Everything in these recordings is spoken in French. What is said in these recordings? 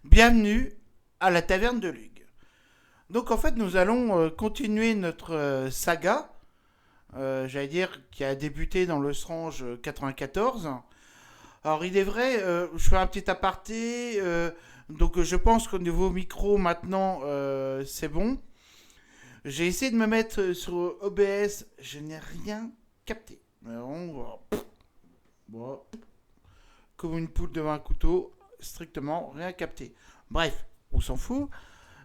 Bienvenue à la taverne de Lug. Donc en fait nous allons continuer notre saga, j'allais dire, qui a débuté dans le Strange 94. Alors il est vrai, je fais un petit aparté, donc je pense qu'au niveau micro maintenant c'est bon. J'ai essayé de me mettre sur OBS, je n'ai rien capté. Mais bon, comme une poule devant un couteau, strictement rien capté. Bref, on s'en fout.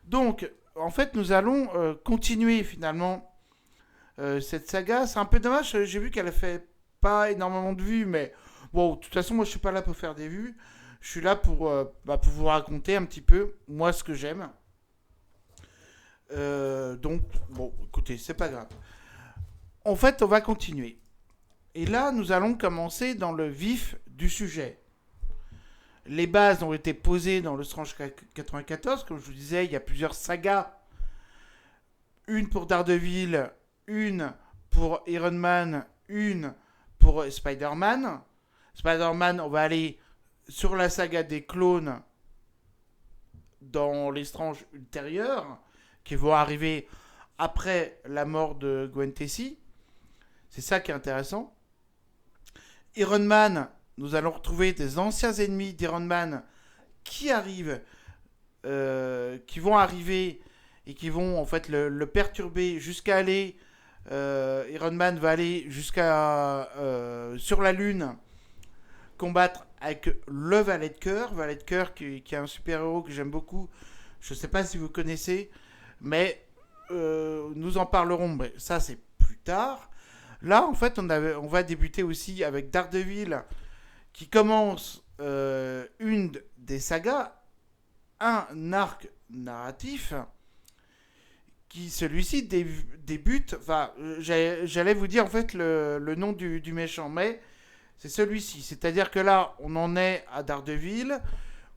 Donc, en fait, nous allons continuer finalement cette saga. C'est un peu dommage, j'ai vu qu'elle a fait pas énormément de vues, mais bon, de toute façon, moi je suis pas là pour faire des vues. Je suis là pour vous raconter un petit peu, moi, ce que j'aime. Donc, bon, écoutez, c'est pas grave. En fait, on va continuer. Et là, nous allons commencer dans le vif du sujet. Les bases ont été posées dans le Strange 94. Comme je vous disais, il y a plusieurs sagas. Une pour Daredevil, une pour Iron Man, une pour Spider-Man. Spider-Man, on va aller sur la saga des clones dans les Strange ultérieurs, qui vont arriver après la mort de Gwen Stacy. C'est ça qui est intéressant. Iron Man, nous allons retrouver des anciens ennemis d'Iron Man qui arrivent, qui vont arriver et qui vont en fait le perturber jusqu'à aller. Iron Man va aller jusqu'à sur la Lune combattre avec le Valet de Cœur. Valet de Cœur qui est un super héros que j'aime beaucoup. Je ne sais pas si vous connaissez, mais nous en parlerons. Mais ça c'est plus tard. Là en fait on va débuter aussi avec Daredevil qui commence une des sagas, un arc narratif qui celui-ci débute. Enfin, j'allais vous dire en fait le nom du méchant, mais c'est celui-ci. C'est-à-dire que là, on en est à Daredevil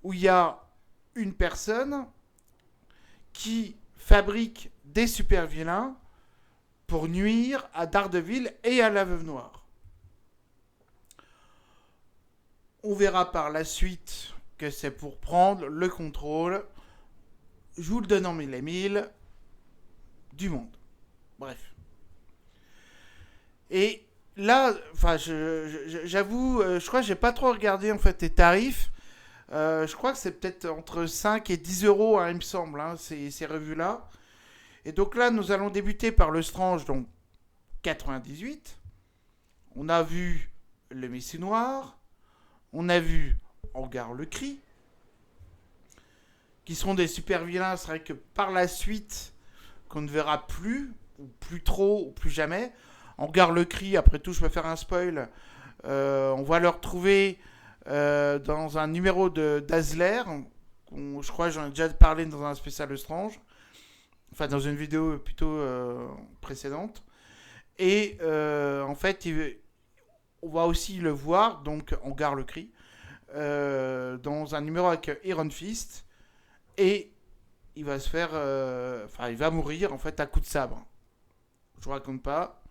où il y a une personne qui fabrique des super vilains pour nuire à Daredevil et à la Veuve Noire. On verra par la suite que c'est pour prendre le contrôle, je vous le donne en mille et mille, du monde. Bref. Et là, enfin, j'avoue, je crois que j'ai pas trop regardé en fait les tarifs. Je crois que c'est peut-être entre 5 et 10 euros, hein, il me semble, hein, ces revues-là. Et donc là, nous allons débuter par le Strange, donc 98. On a vu le Messie Noir. On a vu Angar le Cri, qui seront des super vilains. C'est vrai que par la suite, qu'on ne verra plus, ou plus trop, ou plus jamais. Angar le Cri, après tout, je vais faire un spoil. On va le retrouver dans un numéro d'Azler. Je crois que j'en ai déjà parlé dans un spécial Strange. Enfin, dans une vidéo plutôt précédente. Et en fait, on va aussi le voir, donc Angar le Cri, dans un numéro avec Iron Fist. Et il va se faire. Enfin, il va mourir en fait à coup de sabre. Je vous raconte pas.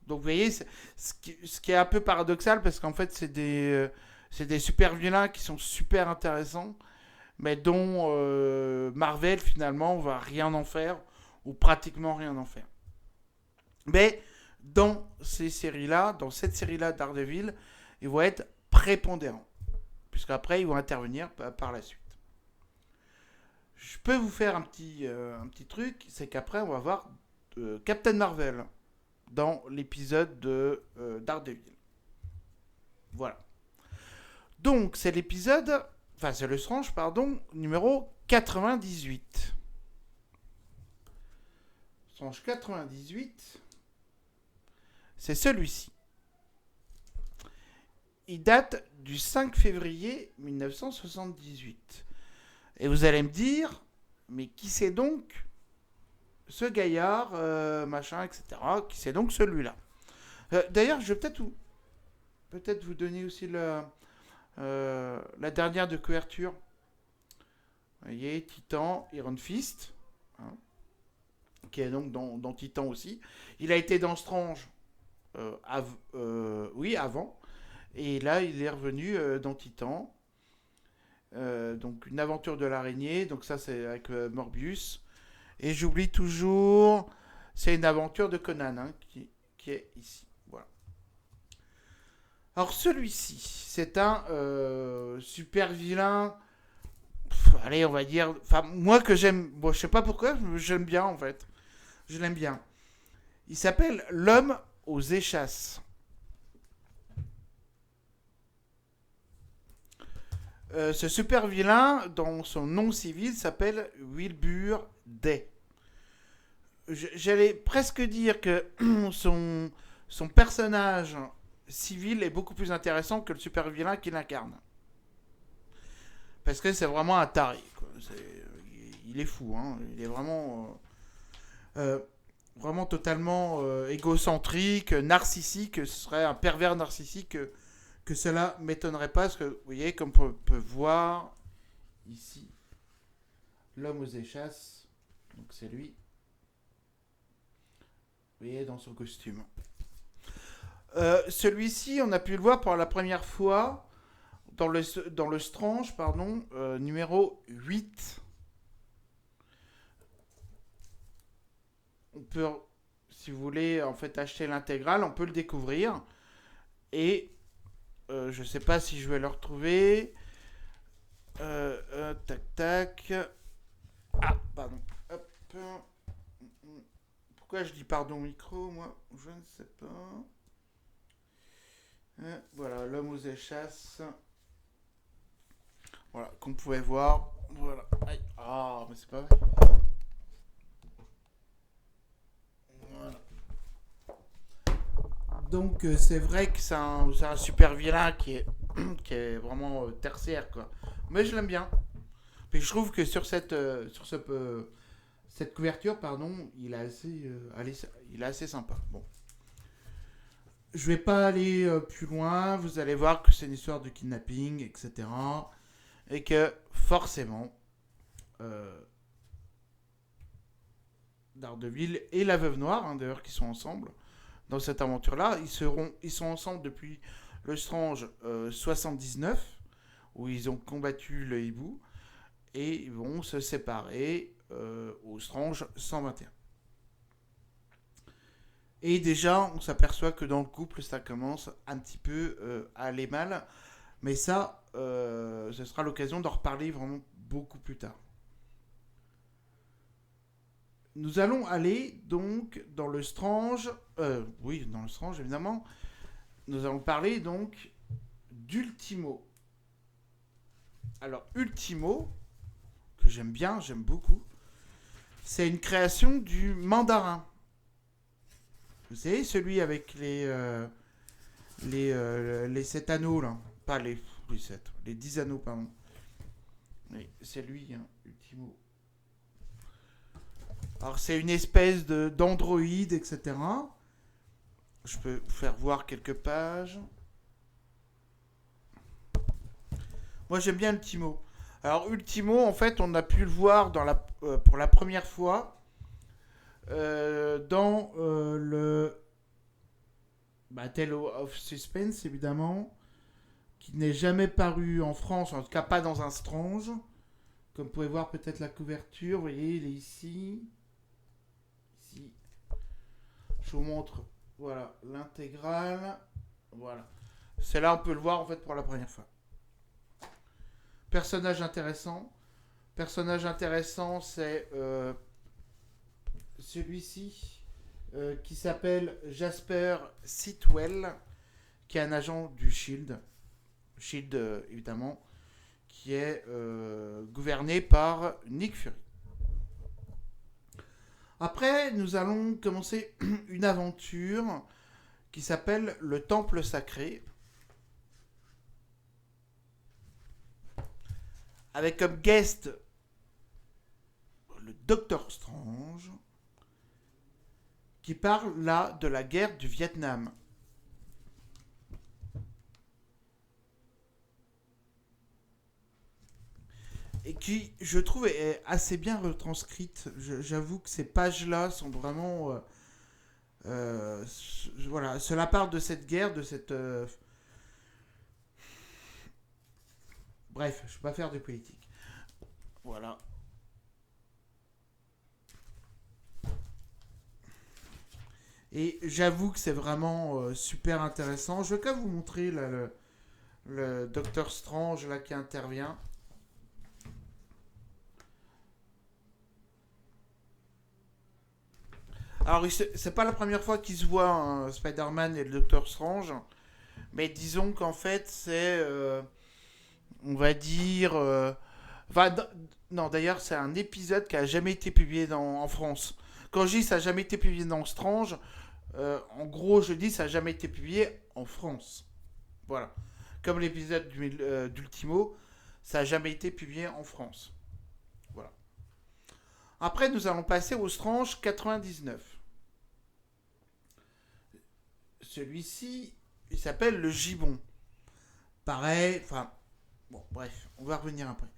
Donc vous voyez, ce qui est un peu paradoxal parce qu'en fait, c'est des super vilains qui sont super intéressants, mais dont Marvel finalement va rien en faire, ou pratiquement rien en faire. Mais dans ces séries-là, dans cette série-là Daredevil, ils vont être prépondérants, puisqu'après ils vont intervenir par la suite. Je peux vous faire un petit truc, c'est qu'après on va voir Captain Marvel dans l'épisode de Daredevil. Voilà. Donc c'est l'épisode, enfin c'est le Strange, pardon, numéro 98. Strange 98, c'est celui-ci. Il date du 5 février 1978. Et vous allez me dire, mais qui c'est donc ce gaillard, machin, etc. Qui c'est donc celui-là. D'ailleurs, je vais peut-être vous donner aussi la dernière de couverture. Vous voyez, Titan, Iron Fist, hein, qui est donc dans Titan aussi. Il a été dans Strange, oui, avant. Et là, il est revenu dans Titan. donc une aventure de l'araignée. Donc ça, c'est avec Morbius. Et j'oublie toujours, c'est une aventure de Conan hein, qui est ici. Voilà. Alors celui-ci, c'est un super vilain. Allez, on va dire. Enfin, moi que j'aime. Bon, je sais pas pourquoi, j'aime bien en fait. Je l'aime bien. Il s'appelle l'homme aux échasses. Ce super vilain, dans son nom civil, s'appelle Wilbur Day. J'allais presque dire que son personnage civil est beaucoup plus intéressant que le super vilain qu'il incarne. Parce que c'est vraiment un taré. Quoi. Il est fou. Hein. Il est vraiment totalement égocentrique, narcissique. Ce serait un pervers narcissique que cela m'étonnerait pas. Parce que vous voyez, comme on peut voir ici, l'homme aux échasses. Donc c'est lui. Vous voyez, dans son costume. Celui-ci, on a pu le voir pour la première fois dans le Strange, pardon, numéro 8. On peut, si vous voulez, en fait, acheter l'intégrale, on peut le découvrir. Et je sais pas si je vais le retrouver. Tac, tac. Ah, pardon. Hop. Pourquoi je dis pardon micro, moi je ne sais pas. Voilà, l'homme aux échasses. Voilà, qu'on pouvait voir. Voilà. Aïe. Ah, mais c'est pas vrai. Voilà. Donc, c'est vrai que c'est un super vilain qui est vraiment tertiaire, quoi. Mais je l'aime bien. Puis je trouve que cette couverture, pardon, il est assez sympa. Bon. Je vais pas aller plus loin. Vous allez voir que c'est une histoire de kidnapping, etc. Et que forcément, euh, Daredevil et la Veuve Noire, hein, d'ailleurs, qui sont ensemble dans cette aventure-là, ils sont ensemble depuis le Strange 79, où ils ont combattu le hibou, et ils vont se séparer au Strange 121. Et déjà, on s'aperçoit que dans le couple, ça commence un petit peu à aller mal. Mais ça, ce sera l'occasion d'en reparler vraiment beaucoup plus tard. Nous allons aller donc dans le Strange. Oui, dans le Strange, évidemment. Nous allons parler donc d'Ultimo. Alors, Ultimo, que j'aime bien, j'aime beaucoup, c'est une création du mandarin. Vous savez, celui avec les 7 anneaux, là. Pas les 7, les 10 anneaux, pardon. Oui, c'est lui, hein, Ultimo. Alors, c'est une espèce d'androïde, etc. Je peux vous faire voir quelques pages. Moi, j'aime bien Ultimo. Alors, Ultimo, en fait, on a pu le voir pour la première fois dans le Tale of Suspense, évidemment, qui n'est jamais paru en France, en tout cas pas dans un Strange. Comme vous pouvez voir peut-être la couverture, vous voyez, il est ici. Ici. Je vous montre, voilà, l'intégrale. Voilà. C'est là, on peut le voir en fait pour la première fois. Personnage intéressant. Personnage intéressant, c'est celui-ci qui s'appelle Jasper Sitwell, qui est un agent du Shield. Shield, évidemment, qui est gouverné par Nick Fury. Après, nous allons commencer une aventure qui s'appelle le Temple Sacré, avec comme guest le Docteur Strange, qui parle là de la guerre du Vietnam. Et qui, je trouve, est assez bien retranscrite. J'avoue que ces pages-là sont vraiment... voilà, cela part de cette guerre, de cette... bref, je ne vais pas faire de politique. Voilà. Et j'avoue que c'est vraiment super intéressant. Je vais quand même vous montrer là, le Docteur Strange là qui intervient. Alors, c'est pas la première fois qu'ils se voient, hein, Spider-Man et le Docteur Strange. Mais disons qu'en fait, c'est, on va dire, enfin, non, d'ailleurs, c'est un épisode qui a jamais été publié en France. Quand je dis ça a jamais été publié dans Strange, en gros, je dis ça a jamais été publié en France. Voilà. Comme l'épisode d'Ultimo, ça a jamais été publié en France. Voilà. Après, nous allons passer au Strange 99. Celui-ci, il s'appelle le Gibbon. Pareil, enfin, bon, bref, on va revenir après.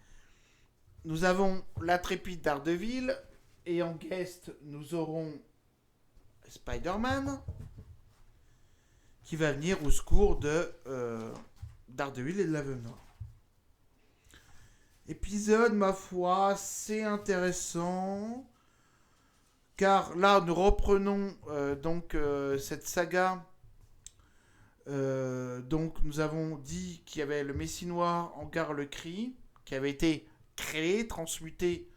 Nous avons l'intrépide Daredevil et en guest, nous aurons Spider-Man qui va venir au secours de Daredevil et de la Veuve Noire. Épisode, ma foi, c'est intéressant car là, nous reprenons donc cette saga. Donc, nous avons dit qu'il y avait le Messie Noir en gare le cri qui avait été créé, transmuté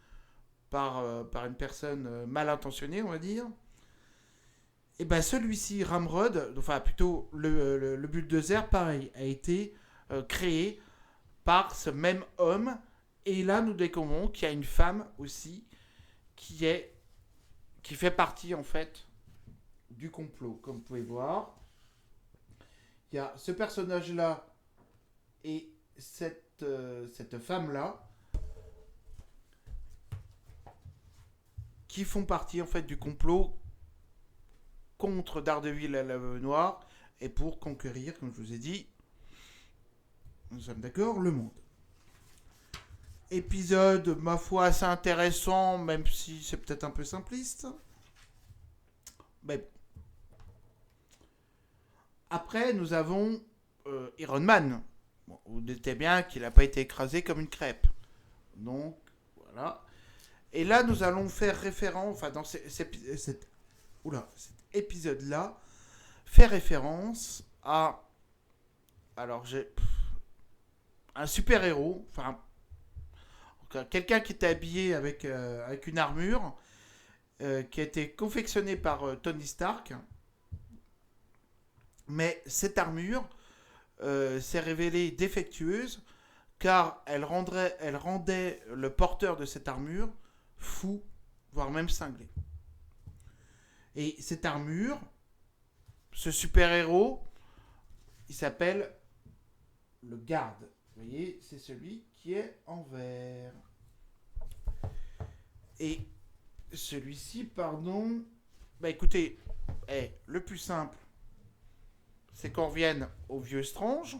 par une personne mal intentionnée, on va dire. Et ben celui-ci, Ramrod, enfin plutôt le Bulldozer, pareil, a été créé par ce même homme. Et là, nous découvrons qu'il y a une femme aussi qui fait partie en fait du complot, comme vous pouvez voir. Il y a ce personnage-là et cette femme-là qui font partie en fait du complot contre Daredevil et la Veuve Noire et pour conquérir, comme je vous ai dit, nous sommes d'accord, le monde. Épisode, ma foi, assez intéressant, même si c'est peut-être un peu simpliste. Mais après, nous avons Iron Man. Bon, vous notez bien qu'il n'a pas été écrasé comme une crêpe. Donc, voilà. Et là, nous allons faire référence, enfin, dans cet épisode-là, fait référence à. Alors, j'ai. Un super-héros, enfin, quelqu'un qui était habillé avec une armure qui a été confectionnée par Tony Stark. Mais cette armure s'est révélée défectueuse car elle rendait le porteur de cette armure fou, voire même cinglé. Et cette armure, ce super-héros, il s'appelle le Garde. Vous voyez, c'est celui qui est en vert. Et celui-ci, pardon. Bah écoutez, le plus simple, c'est qu'on revienne au vieux Strange,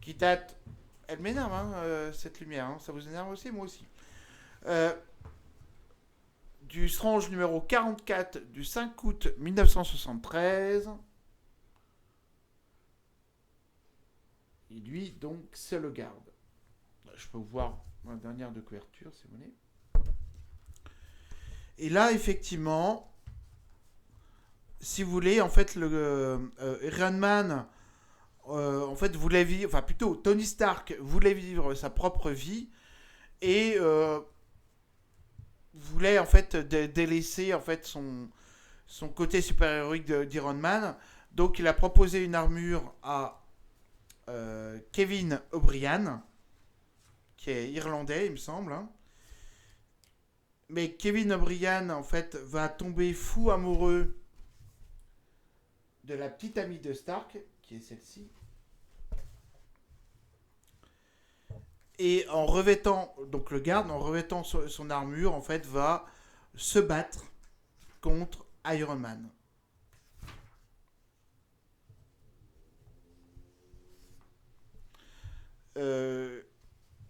qui date. Elle m'énerve, hein, cette lumière. Hein. Ça vous énerve aussi, moi aussi. Euh, du Strange numéro 44 du 5 août 1973. Et lui, donc, c'est le garde. Je peux vous voir la dernière de couverture, si vous voulez. Et là, effectivement, si vous voulez, en fait, Iron Man, en fait, voulait vivre, enfin plutôt, Tony Stark voulait vivre sa propre vie et voulait en fait délaisser en fait son côté super-héroïque d'Iron Man. Donc, il a proposé une armure à Kevin O'Brien, qui est irlandais, il me semble. Hein. Mais Kevin O'Brien, en fait, va tomber fou amoureux de la petite amie de Stark, qui est celle-ci. Et en revêtant, donc le garde, en revêtant son armure, en fait, va se battre contre Iron Man.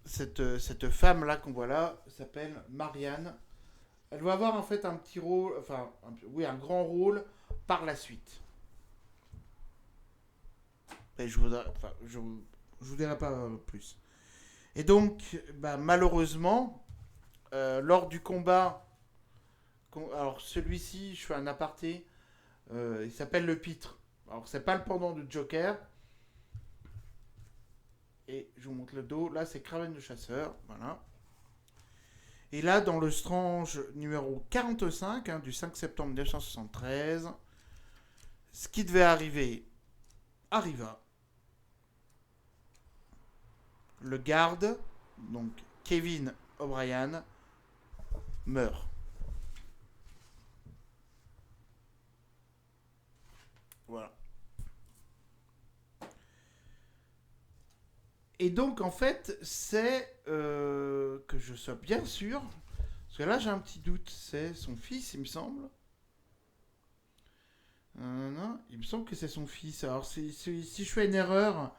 Cette femme-là qu'on voit là s'appelle Marianne. Elle va avoir en fait un petit rôle, enfin, un grand rôle par la suite. Et je vous dirai pas plus. Et donc, bah, malheureusement, lors du combat, alors celui-ci, je fais un aparté, il s'appelle le Pitre. Alors, c'est pas le pendant de Joker. Et je vous montre le dos. Là, c'est Kraven le chasseur. Voilà. Et là, dans le Strange numéro 45, hein, du 5 septembre 1973, ce qui devait arriver arriva. Le garde, donc Kevin O'Brien, meurt. Voilà. Et donc, en fait, c'est que je sois bien sûr, parce que là j'ai un petit doute, c'est son fils, il me semble. Non, il me semble que c'est son fils. Alors, si je fais une erreur,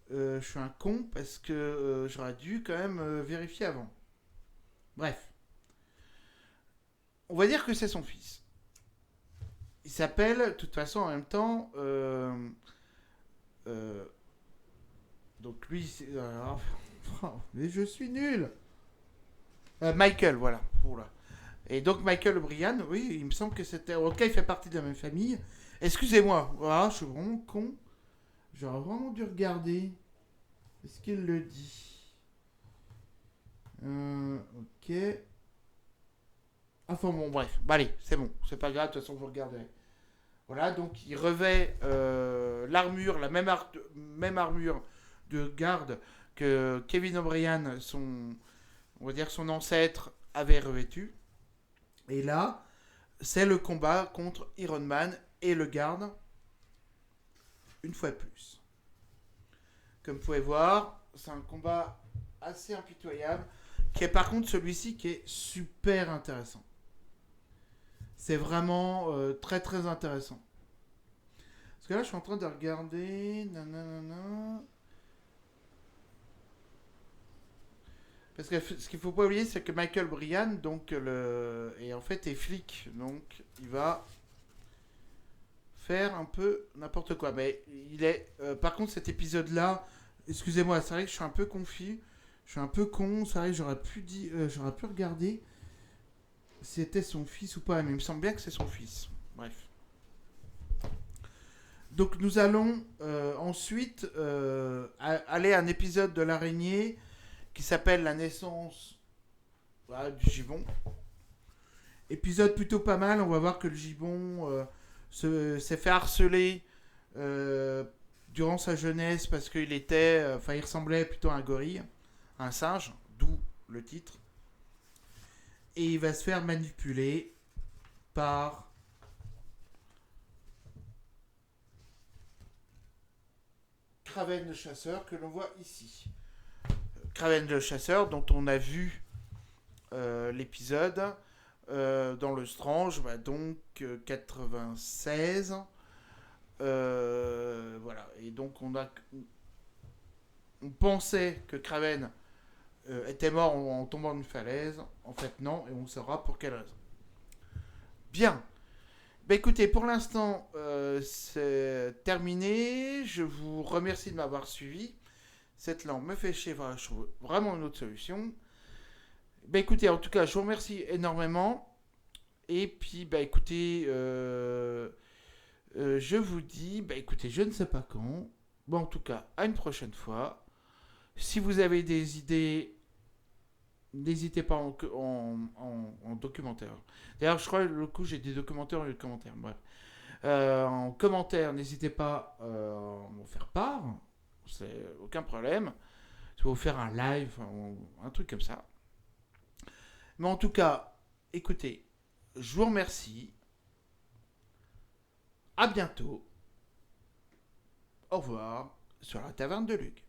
je suis un con parce que j'aurais dû quand même vérifier avant. Bref, on va dire que c'est son fils. Il s'appelle, de toute façon, en même temps, euh, donc lui, mais je suis nul. Michael, voilà. Oula. Et donc Michael O'Brien, oui, il me semble que c'était. Ok, il fait partie de la même famille. Excusez-moi, voilà, je suis vraiment con. J'aurais vraiment dû regarder. Est-ce qu'il le dit? Ok. Enfin bon, bref. Bah allez, c'est bon. C'est pas grave, de toute façon, vous regarderez. Voilà, donc il revêt l'armure, même armure de garde que Kevin O'Brien, on va dire son ancêtre, avait revêtu. Et là, c'est le combat contre Iron Man et le garde, une fois de plus. Comme vous pouvez voir, c'est un combat assez impitoyable, qui est par contre celui-ci qui est super intéressant. C'est vraiment très très intéressant. Parce que là, je suis en train de regarder. Nanana. Parce que ce qu'il faut pas oublier, c'est que Michael Bryan, donc en fait est flic, donc il va faire un peu n'importe quoi. Mais il est, par contre, cet épisode-là, excusez-moi, c'est vrai que je suis un peu confus, je suis un peu con, c'est vrai que j'aurais pu regarder si c'était son fils ou pas, mais il me semble bien que c'est son fils. Bref. Donc nous allons ensuite aller à un épisode de l'araignée qui s'appelle La naissance, voilà, du gibbon. Épisode plutôt pas mal, on va voir que le gibbon s'est fait harceler durant sa jeunesse parce qu'il était, il ressemblait plutôt à un gorille, à un singe, d'où le titre. Et il va se faire manipuler par Kraven le chasseur que l'on voit ici. Kraven le chasseur dont on a vu l'épisode dans le Strange, bah, donc 96. Voilà. Et donc on pensait que Kraven était mort en tombant d'une falaise. En fait, non, et on saura pour quelle raison. Bien. Bah écoutez, pour l'instant, c'est terminé. Je vous remercie de m'avoir suivi. Cette langue me fait chier. Voilà, je trouve vraiment une autre solution. Bah écoutez, en tout cas, je vous remercie énormément. Et puis, bah écoutez, je vous dis, bah écoutez, je ne sais pas quand. Bon, en tout cas, à une prochaine fois. Si vous avez des idées, n'hésitez pas en documentaire. D'ailleurs, je crois que le coup, j'ai des documentaires au lieu de commentaires. Bref. En commentaire, n'hésitez pas à m'en faire part. C'est aucun problème. Je vais vous faire un live, un truc comme ça. Mais en tout cas, écoutez, je vous remercie. À bientôt. Au revoir sur la taverne de Luc.